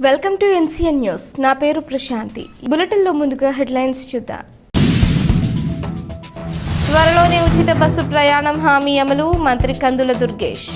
Welcome to NCN news. నా పేరు ప్రశాంతి. బులెటిన్లో ముందుగా హెడ్లైన్స్ చూద్దాం. త్వరలోనే ఉచిత బస్సు ప్రయాణం హామీ అమలు, మంత్రి కందుల దుర్గేష్.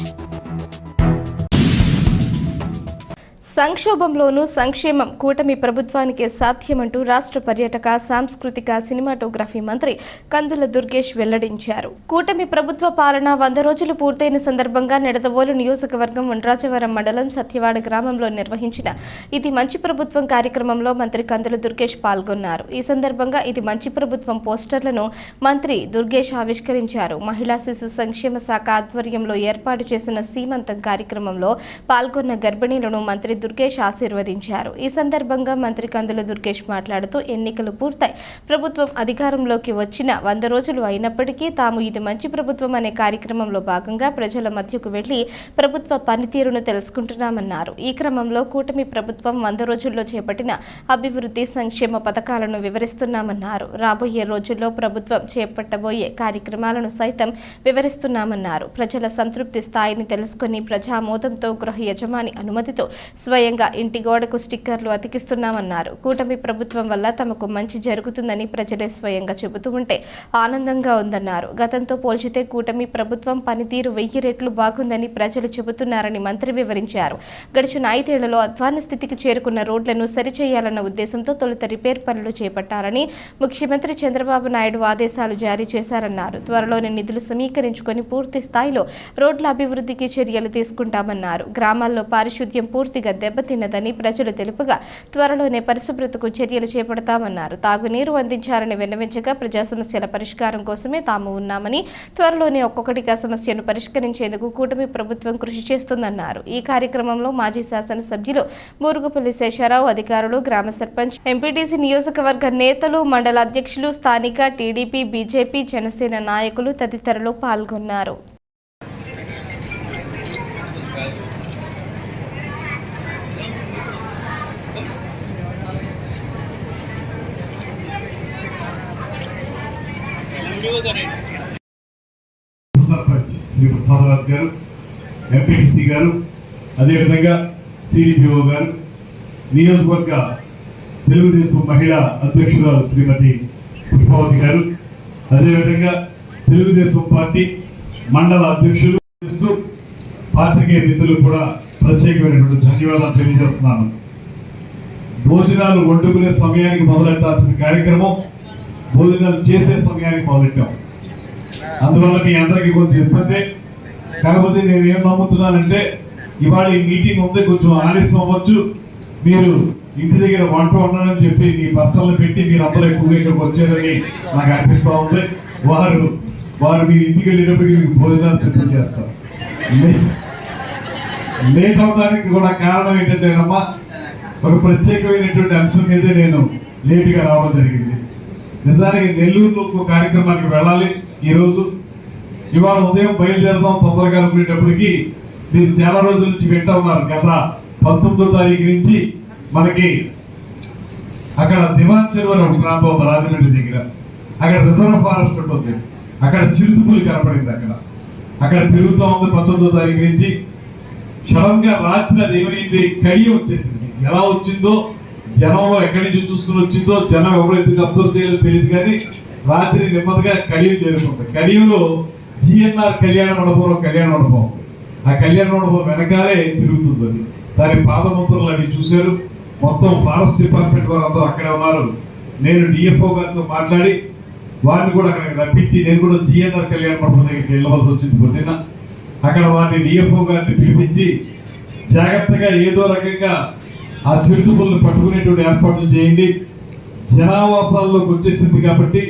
సంక్షోభంలోనూ సంక్షేమం కూటమి ప్రభుత్వానికే సాధ్యమంటూ రాష్ట్ర పర్యాటక, సాంస్కృతిక, సినిమాటోగ్రఫీ మంత్రి కందుల దుర్గేష్ వెల్లడించారు. కూటమి ప్రభుత్వ పాలన 100 రోజులు పూర్తయిన సందర్భంగా నిడదవోలు నియోజకవర్గం ఉండ్రాజవరం మండలం సత్యవాడ గ్రామంలో నిర్వహించిన ఇది మంచి ప్రభుత్వం కార్యక్రమంలో మంత్రి కందుల దుర్గేష్ పాల్గొన్నారు. ఈ సందర్భంగా ఇది మంచి ప్రభుత్వం పోస్టర్లను మంత్రి దుర్గేష్ ఆవిష్కరించారు. మహిళా శిశు సంక్షేమ శాఖ ఆధ్వర్యంలో ఏర్పాటు చేసిన సీమంతం కార్యక్రమంలో పాల్గొన్న గర్భిణీలను మంత్రి దుర్గేష్ ఆశీర్వదించారు. ఈ సందర్భంగా మంత్రి కందుల దుర్గేష్ మాట్లాడుతూ ఎన్నికలు పూర్తయి ప్రభుత్వం అధికారంలోకి వచ్చిన 100 రోజులు అయినప్పటికీ తాము ఇది మంచి ప్రభుత్వం అనే కార్యక్రమంలో భాగంగా ప్రజల మధ్యకు వెళ్లి ప్రభుత్వ పనితీరును తెలుసుకుంటున్నామన్నారు. ఈ క్రమంలో కూటమి ప్రభుత్వం 100 రోజుల్లో చేపట్టిన అభివృద్ధి సంక్షేమ పథకాలను వివరిస్తున్నామన్నారు. రాబోయే రోజుల్లో ప్రభుత్వం చేపట్టబోయే కార్యక్రమాలను సైతం వివరిస్తున్నామన్నారు. ప్రజల సంతృప్తి స్థాయిని తెలుసుకుని ప్రజామోదంతో గృహ యజమాని అనుమతితో స్వయంగా ఇంటి గోడకు స్టిక్కర్లు అతికిస్తున్నామన్నారు. కూటమి ప్రభుత్వం వల్ల తమకు మంచి జరుగుతుందని ప్రజలే స్వయంగా చెబుతూ ఉంటే ఆనందంగా ఉందన్నారు. గతంతో పోల్చితే కూటమి ప్రభుత్వం పనితీరు 1000 రెట్లు బాగుందని ప్రజలు చెబుతున్నారని మంత్రి వివరించారు. గడిచిన 5 ఏళ్లలో అధ్వాన స్థితికి చేరుకున్న రోడ్లను సరిచేయాలన్న ఉద్దేశంతో తొలుత రిపేర్ పనులు చేపట్టాలని ముఖ్యమంత్రి చంద్రబాబు నాయుడు ఆదేశాలు జారీ చేశారన్నారు. త్వరలోనే నిధులు సమీకరించుకొని పూర్తి స్థాయిలో రోడ్ల అభివృద్ధికి చర్యలు తీసుకుంటామన్నారు. గ్రామాల్లో పారిశుద్ధ్యం పూర్తిగా దెబ్బతిన్నదని ప్రజలు తెలుపగా త్వరలోనే పరిశుభ్రతకు చర్యలు చేపడతామన్నారు. తాగునీరు అందించాలని విన్నవించగా ప్రజా సమస్యల పరిష్కారం కోసమే తాము ఉన్నామని, త్వరలోనే ఒక్కొక్కటిగా సమస్యను పరిష్కరించేందుకు కూటమి ప్రభుత్వం కృషి చేస్తుందన్నారు. ఈ కార్యక్రమంలో మాజీ శాసనసభ్యులు బూరుగుపల్లి శేషారావు, అధికారులు, గ్రామ సర్పంచ్, ఎంపీటీసీ, నియోజకవర్గ నేతలు, మండల అధ్యక్షులు, స్థానిక టీడీపీ, బీజేపీ, జనసేన నాయకులు తదితరులు పాల్గొన్నారు. సర్పంచ్ శ్రీ ప్రసాదరాజు గారు, ఎంపీటీసీ గారు, అదేవిధంగా సిడిపిఓ గారు, నియోజకవర్గ తెలుగుదేశం మహిళా అధ్యక్షురాలు శ్రీమతి పుష్పావతి గారు, అదేవిధంగా తెలుగుదేశం పార్టీ మండల అధ్యక్షులు, పాత్రికేయ మిత్రులు కూడా ప్రత్యేకమైనటువంటి ధన్యవాదాలు తెలియజేస్తున్నాను. భోజనాలు వండుకునే సమయానికి మొదలెట్టాల్సిన కార్యక్రమం భోజనాలు చేసే సమయానికి మొదలెట్టాం. అందువల్ల మీ అందరికీ కొంచెం ఇబ్బంది. కాకపోతే నేను ఏం నమ్ముతున్నానంటే ఇవాళ ఈ మీటింగ్ ఉంది, కొంచెం ఆలస్యం అవ్వచ్చు. మీరు ఇంటి దగ్గర వంట వండని చెప్పి మీ భర్తలను పెట్టి మీరు అందరూ ఎక్కువగా ఇక్కడికి వచ్చారని నాకు అనిపిస్తూ ఉంది. వారు మీ ఇంటికి వెళ్ళేటప్పటికి మీకు భోజనాలు సిద్ధం చేస్తారు. లేట్ అవడానికి కూడా కారణం ఏంటంటేనమ్మా, ఒక ప్రత్యేకమైనటువంటి అంశం మీదే నేను లేటుగా రావడం జరిగింది. నిజానికి నెల్లూరులో ఒక కార్యక్రమానికి వెళ్ళాలి. ఈరోజు ఇవాళ ఉదయం బయలుదేరదాం తొందరగా అనుకునేటప్పటికి మీరు చాలా రోజుల నుంచి వింటా ఉన్నారు. గత 19వ తారీఖు నుంచి మనకి అక్కడ దివాన్ చెరువు ఒక ప్రాంతం ఉంది రాజమండ్రి దగ్గర. అక్కడ రిజర్వ్ ఫారెస్ట్ ఉంటుంది. అక్కడ చిరుతుపులు కనపడింది. అక్కడ తిరుగుతూ ఉంది 19వ తారీఖు నుంచి. సడన్ గా రాత్రి అది ఏమైంది, కడియం వచ్చేసింది. ఎలా వచ్చిందో, జనంలో ఎక్కడి నుంచి చూసుకుని వచ్చిందో, జనం ఎవరైతే అబ్జర్వ్ చేయలేదో తెలియదు, కానీ రాత్రి నెమ్మదిగా కడియం చేరుకుంది. కడియంలో జిఎన్ఆర్ కళ్యాణ మండపం ఆ కళ్యాణ మండపం వెనకాలే తిరుగుతుంది. అది దాని పాదముద్రలు అవి చూశారు. మొత్తం ఫారెస్ట్ డిపార్ట్మెంట్ వారు అందరూ అక్కడే ఉన్నారు. నేను డిఎఫ్ఓ గారితో మాట్లాడి వారిని కూడా అక్కడికి రప్పించి నేను కూడా జిఎన్ఆర్ కళ్యాణ మండపం దగ్గరికి వెళ్ళవలసి వచ్చింది పొద్దున్న. అక్కడ వారిని డిఎఫ్ఓ గారిని పిలిపించి జాగ్రత్తగా ఏదో రకంగా ఆ చిరుతుపులను పట్టుకునేటువంటి ఏర్పాట్లు చేయండి. జనావాసాల్లోకి వచ్చేసింది కాబట్టి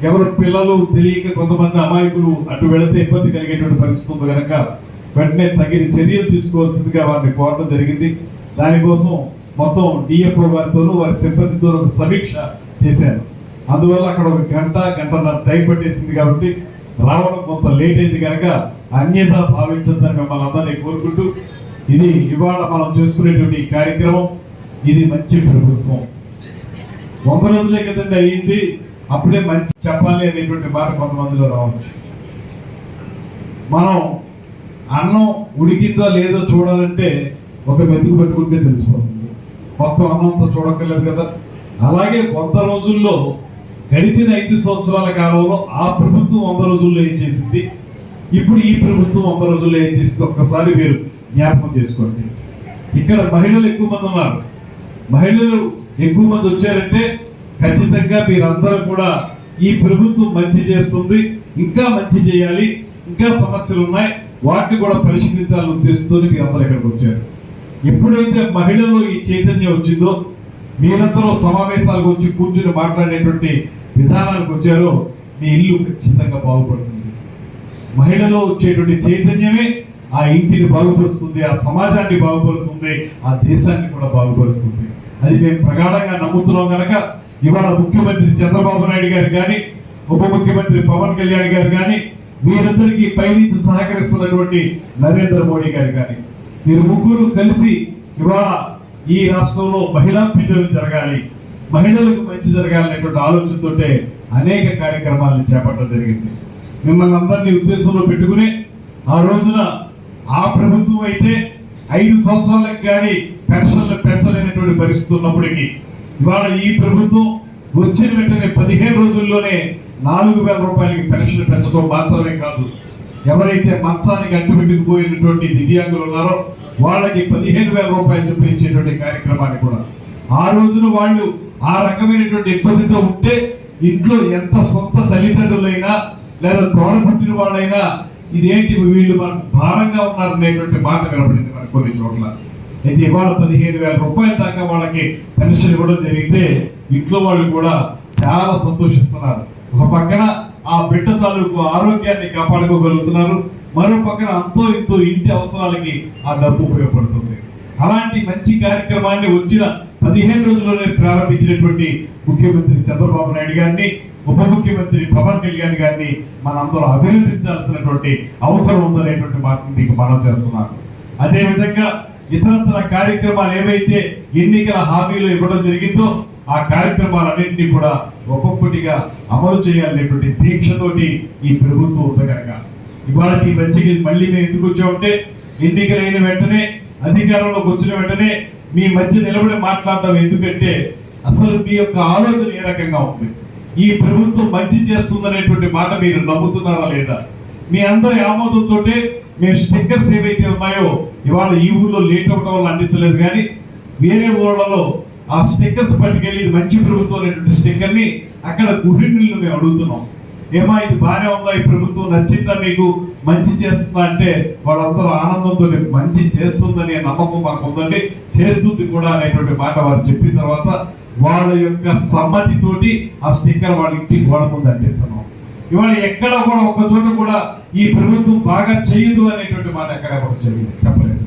ఎవరు పిల్లలు తెలియక కొంతమంది అమాయకులు అటు వెళితే ఇబ్బంది కలిగేటువంటి పరిస్థితి ఉంది కనుక వెంటనే తగిన చర్యలు తీసుకోవాల్సిందిగా వారిని కోరడం జరిగింది. దానికోసం మొత్తం డిఎఫ్ఓ గారితోనూ వారి సిబ్బందితో ఒక సమీక్ష చేశారు. అందువల్ల అక్కడ ఒక గంటన్నర టైం పట్టేసింది కాబట్టి రావడం కొంత లేట్ అయింది కనుక అన్యథా భావించద్దని మిమ్మల్ని అందరినీ కోరుకుంటూ, ఇది ఇవాళ మనం చేసుకునేటువంటి కార్యక్రమం ఇది మంచి ప్రభుత్వం. 100 రోజులే కదండి అయ్యింది, అప్పుడే మంచి చెప్పాలి అనేటువంటి మాట కొంతమందిలో రావచ్చు. మనం అన్నం ఉడికిందో లేదో చూడాలంటే ఒక మెతుకు పెట్టుకుంటే తెలిసిపోతుంది. మొత్తం అన్నంతా చూడక్కర్లేదు కదా. అలాగే 100 రోజుల్లో గడిచిన 5 సంవత్సరాల కాలంలో ఆ ప్రభుత్వం 100 రోజుల్లో ఏం చేసింది, ఇప్పుడు ఈ ప్రభుత్వం 100 రోజుల్లో ఏం చేసింది ఒక్కసారి మీరు జ్ఞాపకం చేసుకోండి. ఇక్కడ మహిళలు ఎక్కువ మంది ఉన్నారు. మహిళలు ఎక్కువ మంది వచ్చారంటే ఖచ్చితంగా మీరందరూ కూడా ఈ ప్రభుత్వం మంచి చేస్తుంది, ఇంకా మంచి చేయాలి, ఇంకా సమస్యలు ఉన్నాయి, వాటిని కూడా పరిష్కరించాలని ఉద్దేశంతో మీరందరూ ఇక్కడికి వచ్చారు. ఎప్పుడైతే మహిళల్లో ఈ చైతన్యం వచ్చిందో, మీరందరూ సమావేశాలకు వచ్చి కూర్చుని మాట్లాడేటువంటి విధానానికి వచ్చారో మీ ఇల్లు ఖచ్చితంగా బాగుపడుతుంది. మహిళలో వచ్చేటువంటి చైతన్యమే ఆ ఇంటిని బాగుపరుస్తుంది, ఆ సమాజాన్ని బాగుపరుస్తుంది, ఆ దేశాన్ని కూడా బాగుపరుస్తుంది. అది మేము ప్రగాఢంగా నమ్ముతున్నాం కనుక ఇవాళ ముఖ్యమంత్రి చంద్రబాబు నాయుడు గారు కానీ, ఉప ముఖ్యమంత్రి పవన్ కళ్యాణ్ గారు కానీ, వీరందరికీ పైనుంచి సహకరిస్తున్నటువంటి నరేంద్ర మోడీ గారు కానీ, మీరు ముగ్గురు కలిసి ఇవాళ ఈ రాష్ట్రంలో మహిళా విజయం జరగాలి, మహిళలకు మంచి జరగాలనేటువంటి ఆలోచనతో అనేక కార్యక్రమాలను చేపట్టడం జరిగింది. మిమ్మల్ని అందరినీ ఉద్దేశంలో పెట్టుకుని ఆ రోజున ఆ ప్రభుత్వం అయితే 5 సంవత్సరాలకు కానీ పెన్షన్లు పెంచలేనటువంటి పరిస్థితి ఉన్నప్పటికీ ఇవాళ ఈ ప్రభుత్వం వచ్చిన వెంటనే 15 రోజుల్లోనే 4,000 రూపాయలకి పెన్షన్ పెంచడం మాత్రమే కాదు, ఎవరైతే మంచానికి అడ్డుపెట్టుకుపోయినటువంటి దివ్యాంగులు ఉన్నారో వాళ్ళకి 15,000 రూపాయలు చూపించేటువంటి కార్యక్రమాన్ని కూడా ఆ రోజున వాళ్ళు ఆ రకమైనటువంటి ఇబ్బందితో ఉంటే ఇంట్లో ఎంత సొంత తల్లిదండ్రులైనా లేదా తోడబుట్టిన వాళ్ళైనా ఇదేంటి వీళ్ళు మనకు భారంగా ఉన్నారనేటువంటి మాట వినపడింది మనకు కొన్ని చోట్ల. అయితే ఇవాళ 15,000 రూపాయల దాకా వాళ్ళకి పెన్షన్ ఇవ్వడం జరిగితే ఇంట్లో వాళ్ళు కూడా చాలా సంతోషిస్తున్నారు. ఒక పక్కన ఆ బిడ్డ తాలూకు ఆరోగ్యాన్ని కాపాడుకోగలుగుతున్నారు, మరో పక్కన అంతో ఇంతో ఇంటి అవసరాలకి ఆ డబ్బు ఉపయోగపడుతుంది. అలాంటి మంచి కార్యక్రమాన్ని వచ్చిన 15 రోజుల్లోనే ప్రారంభించినటువంటి ముఖ్యమంత్రి చంద్రబాబు నాయుడు గారిని, ఉప ముఖ్యమంత్రి పవన్ కళ్యాణ్ గారిని మనందరూ అభినందించాల్సినటువంటి అవసరం ఉందనేటువంటి మాట మీకు మనం చేస్తున్నాను. అదేవిధంగా ఇతరత్ర కార్యక్రమాలు ఏవైతే ఎన్నికల హామీలు ఇవ్వడం జరిగిందో ఆ కార్యక్రమాలన్నింటినీ కూడా ఒక్కొక్కటిగా అమలు చేయాలనేటువంటి దీక్షతోటి ఈ ప్రభుత్వం ఉంది కనుక ఇవాళ ఈ మంచికి మళ్ళీ మేము ఎందుకు వచ్చామంటే, ఎన్నికలైన వెంటనే అధికారంలోకి వచ్చిన వెంటనే మీ మధ్య నిలబడి మాట్లాడడం ఎందుకంటే అసలు మీ యొక్క ఆలోచన ఏ రకంగా ఉంది, ఈ ప్రభుత్వం మంచి చేస్తుందనేటువంటి మాట మీరు నమ్ముతున్నారా లేదా? మీ అందరి ఆమోదంతో మేము స్టిక్కర్స్ ఏవైతే ఉన్నాయో ఇవాళ ఈ ఊళ్ళో లేట్ అవడం వల్ల అందించలేదు, కానీ వేరే ఊళ్ళలో ఆ స్టిక్కర్స్ పట్టుకెళ్ళి ఇది మంచి ప్రభుత్వం అనేటువంటి స్టిక్కర్ని అక్కడ గృహిణులను మేము అడుగుతున్నాం. ఏమా ఇది బాగానే ఉందా, ఈ ప్రభుత్వం నచ్చిందా, మీకు మంచి చేస్తుందా అంటే వాళ్ళందరూ ఆనందంతో మంచి చేస్తుందనే నమ్మకం మాకు ఉందండి, చేస్తుంది కూడా అనేటువంటి మాట వారు చెప్పిన తర్వాత వాళ్ళ యొక్క సమ్మతితోటి ఆ స్టిక్కర్ వాళ్ళ ఇంటికి గోడ ముందు అంటిస్తున్నాం. ఇవాళ ఎక్కడ కూడా ఒక్క చోట కూడా ఈ ప్రభుత్వం బాగా చేయదు అనేటువంటి మాట ఎక్కడ కూడా చెప్పలేదు.